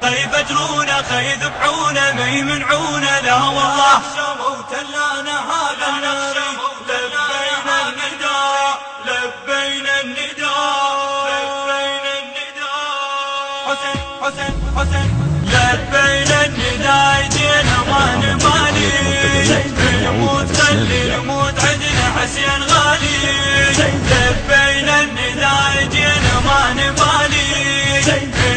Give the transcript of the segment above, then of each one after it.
يفجرونا يذبحونا ما يمنعونا لا والله. وتلانا هذا النبي لبينا النداء لبينا النداء لبينا النداء. حسين حسين حسين لبينا النداء جينا ما نبالي نموت خلي نموت عدنا حسين غالي. لبينا النداء جينا ما نبالي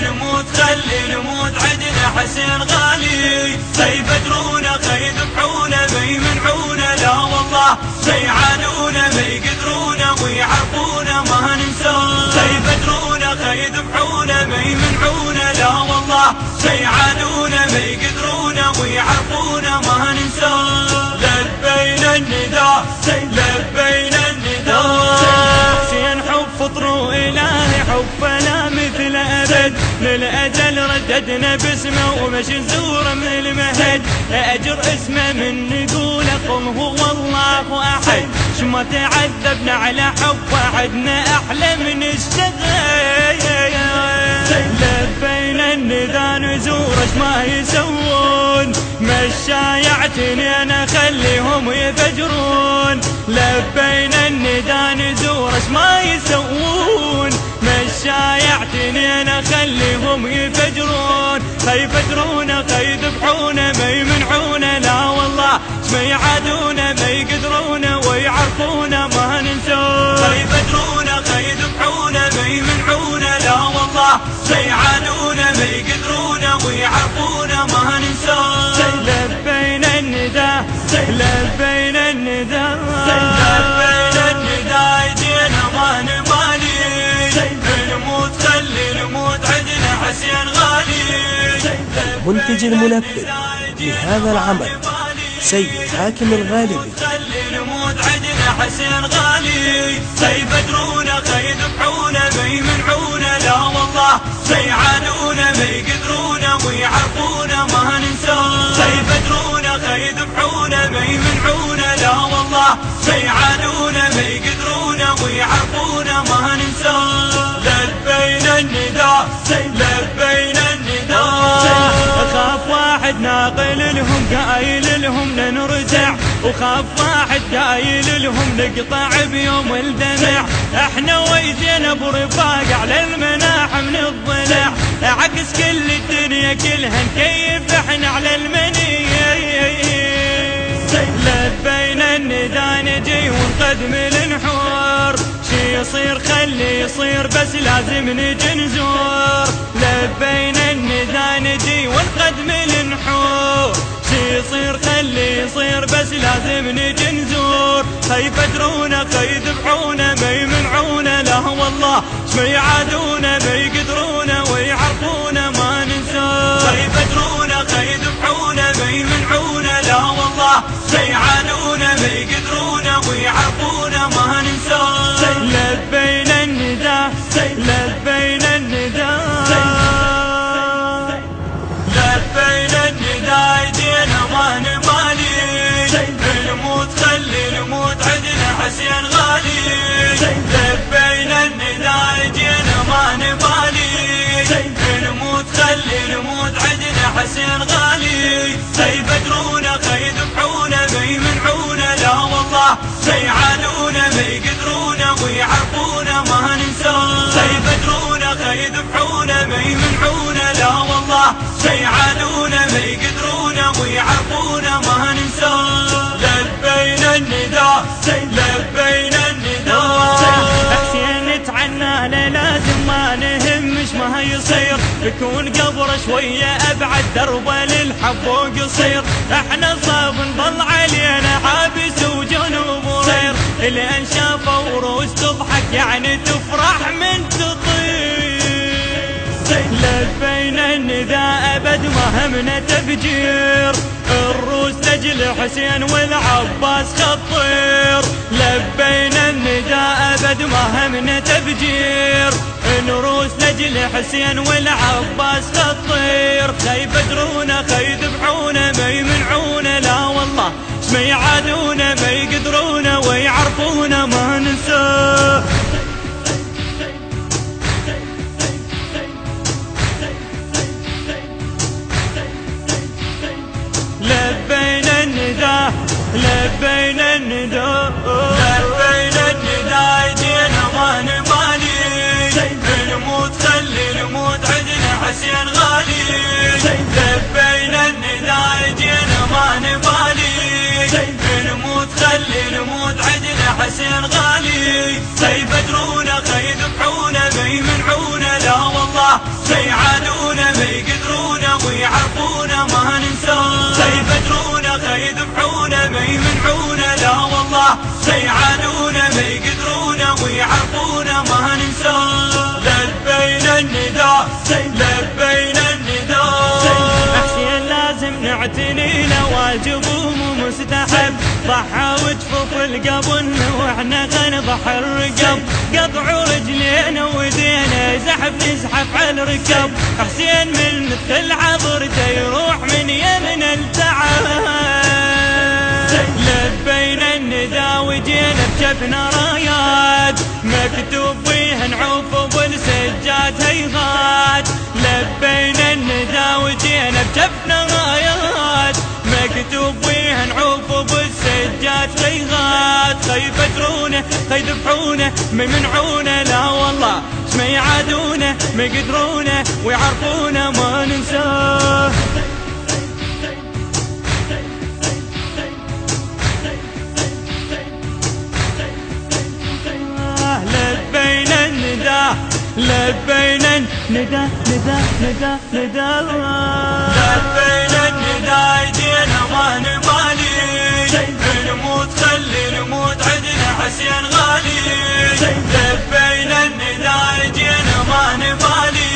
نموت خلي نموت عدنا حسين غالي. يفجرونا يذبحونا ما يمنعونا لا والله. يعانونا ما يقدرونا ويعرفونا ما ننساه. يفجرونا يذبحونا ما يمنعونا لا والله. يعانونا ما يقدرونا ويعرفونا ما ننساه. لبينا النداء لبينا النداء. حسين حب فطروا إلهي حب فلا مثل أبد. للأجل رددنا باسمه ومش نزوره من المهد. أجر اسمه من نقول قل هو الله أحد. شما تعذبنا على حب وعدنا أحلى من الشغل. لبينا النداء نزورش ما يسوون. مشايعتني أنا خليهم يفجرون. لبينا النداء نزورش ما يسوون. مشايعتني أنا خليهم يفجرون. يفجرونا يذبحونا ما يمنعونا لا والله. ما يعادونا ما يقدرونا ويعرفونا ما ننسون. يفجرونا يذبحونا ما يمنعونا لا والله. يعانونا ما يقدرونا ويعرفونا ما ننسون. لبينا النداء لبينا النداء لبينا النداء جينا ما نبالي نموت خلي نموت عدنا حسين غالي. منتج المنفذ لهذا العمل سيد حاكم الغالبي. خلي نموت عدنا حسين غالي. يفجرونا يذبحونا ما يمنعونا لا والله. يعانونا ما يقدرونا ويعرفونا ما ننساه. يفجرونا يذبحونا ما يمنعونا لا والله. يعانونا ما يقدرونا ويعرفونا ما ننساه. لبينا النداء لبينا النداء. خاف واحد ناقل لهم قايل لهم نرجع. وخاف واحد قايل لهم نقطع بيوم الدمع. احنا ويزين برفاق على المناح من الضلع. عكس كل الدنيا كلها نكيف احنا على المنية. لبينا النداء نجي ونقدم النحور. شي يصير خلي يصير بس لازم نجي نزور. لبينا النداء نجي ونقدم النحور. شي يصير خلي يصير بس لازم نجي نزور. يفجرونا يذبحونا ما يمنعونا لا والله. ما يعادونا ما يقدرونا ويعرفونا ما ننساه. يفجرونا يذبحونا ما يمنعونا لا والله. يعانونا ما يقدرونا ويعرفونا ما ننساه. لبينا النداء لبينا النداء لبينا النداء جينا ما نبالي نموت خلي نموت عدنا حسين غالي. لبينا النداء جينا ما نبالي نموت خلي نموت عدنا حسين غالي. يفجرونا يذبحونا ما يمنعونا لا والله. يعانونا ما يقدرونا ويعرفونا ما ننساه. يفجرونا يذبحونا ما يمنعونا لا والله. يعانونا ما يقدرونا ويعرفونا ما ننساه. لبينا النداء لبينا النداء. حسين تعنى له لازم ما نهمش ما يصير. يكون قبر شوية أبعد دربه للحب وقصير. احنا صاب نضل علينا حابس وجنوب وغير. لأن شافوا وروس تضحك يعني تفرح من تطير. لبينا النداء أبد ما همنا تفجير. الروس لجل حسين والعباس خطير. لبينا النداء أبد ما همنا تفجير. نروس لجل حسين والعباس خطير. يفجرونا يذبحونا ما يمنعونا لا والله. ما يعادونا ما يقدرونا ويعرفونا ما ننساه. لبينا النداء لبينا النداء جينا ما نبالي نموت خلي نموت عدنا حسين غالي لبينا النداء جينا ما نبالي نموت خلي نموت عدنا حسين غالي سيبدرونا خيذبحونا ما يمنعونا لا والله سيعادونا ما يقدرونا ويعرفونا ما ننساه سيبدرونا خيذبحونا ما يمنعونا لا والله سيعادونا ما يقدرونا ويعرفونا ما ننساه لبينا النداء لبينا النداء حسين لازم نعتني له واجب ومستحب ضحى وجفوف القبن واحنا خنضح الرقب قطعوا رجلينا ودينا زحف نزحف على الركب حسين من مثل عبرته يروح من يمن التعب لبينا النداء وجينا بجفنا رايات مكتوب فيها نعوف بالسجاد هيهات لبينا النداء وجينا بجفنا رايات مكتوب فيها نعوف بالسجاد هيهات خيفترونا خيذبحونا ما يمنعونا لا والله ما يعادونا ما يقدرونا ويعرفونا ما ننساه لبينا النداء لبينا النداء نداء لبينا النداء جينا ما نبالي نموت خلي نموت عدنا حسين غالي لبينا النداء جينا ما نبالي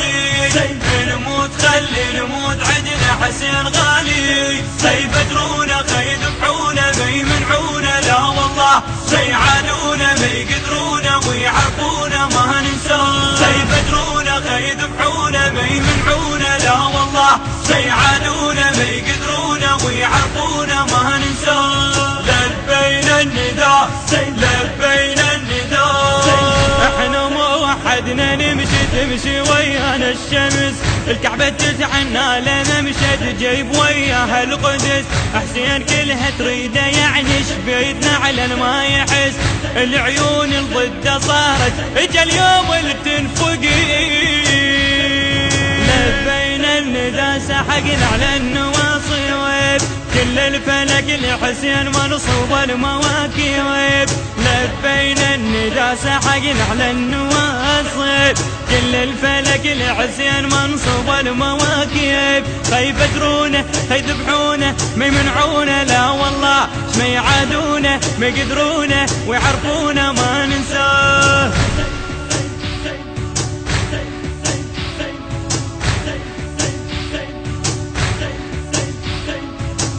نموت خلي نموت عدنا حسين غالي سيبدرونا خيذبحونا ما يمنعونا لا والله سيعادونا ما يقدرونا ويعرفونا ما ننساه سيبدرونا خيذبحونا ما يمنعونا لا والله سيعادونا ما يقدرونا ويعرفونا ما ننساه لبينا النداء لبينا النداء احنا موحدنا نمشي تمشي ويانا الشمس الكعبة تتعنى لنا مشت جيب وياها القدس حسين كلها تريده يعني شبيتنا على ما يحس العيون الضده صارت اجا اليوم اللي تنفقي لبينا النداء سحقنا على النواصي كل الفلك لحسين منصوب المواكب لبينا النداء سحقنا على النواصب كل الفلك لحسين منصوب المواكب خيفترونا خيذبحونا ما يمنعونا لا والله ما يعادونا ما يقدرونا ويعرفونا ما ننساه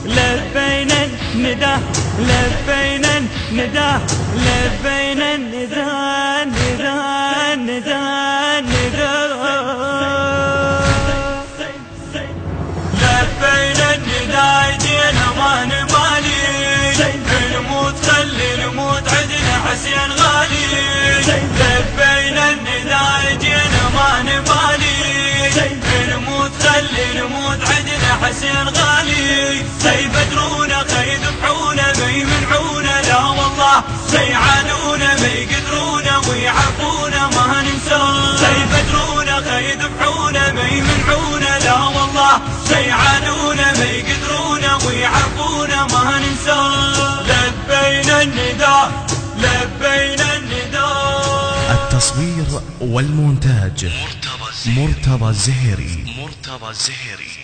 لبينا النداء لبينا النداء لبينا النداء نداء نداء نداء لبينا النداء جينا ما نبالي نموت خلي نموت عدنا حسين غالي لبينا النداء جينا ما نبالي نموت خلي نموت عدنا حسين غالي سيبدرونا خيذبحونا ما يمنعونا لا والله سيعادونا ما يقدرونا ويعرفونا ما ننساه سيبدرونا خيذبحونا ما يمنعونا لا والله سيعادونا ما يقدرونا ويعرفونا ما ننساه لبينا النداء لبينا النداء التصوير والمونتاج مرتضى الزهيري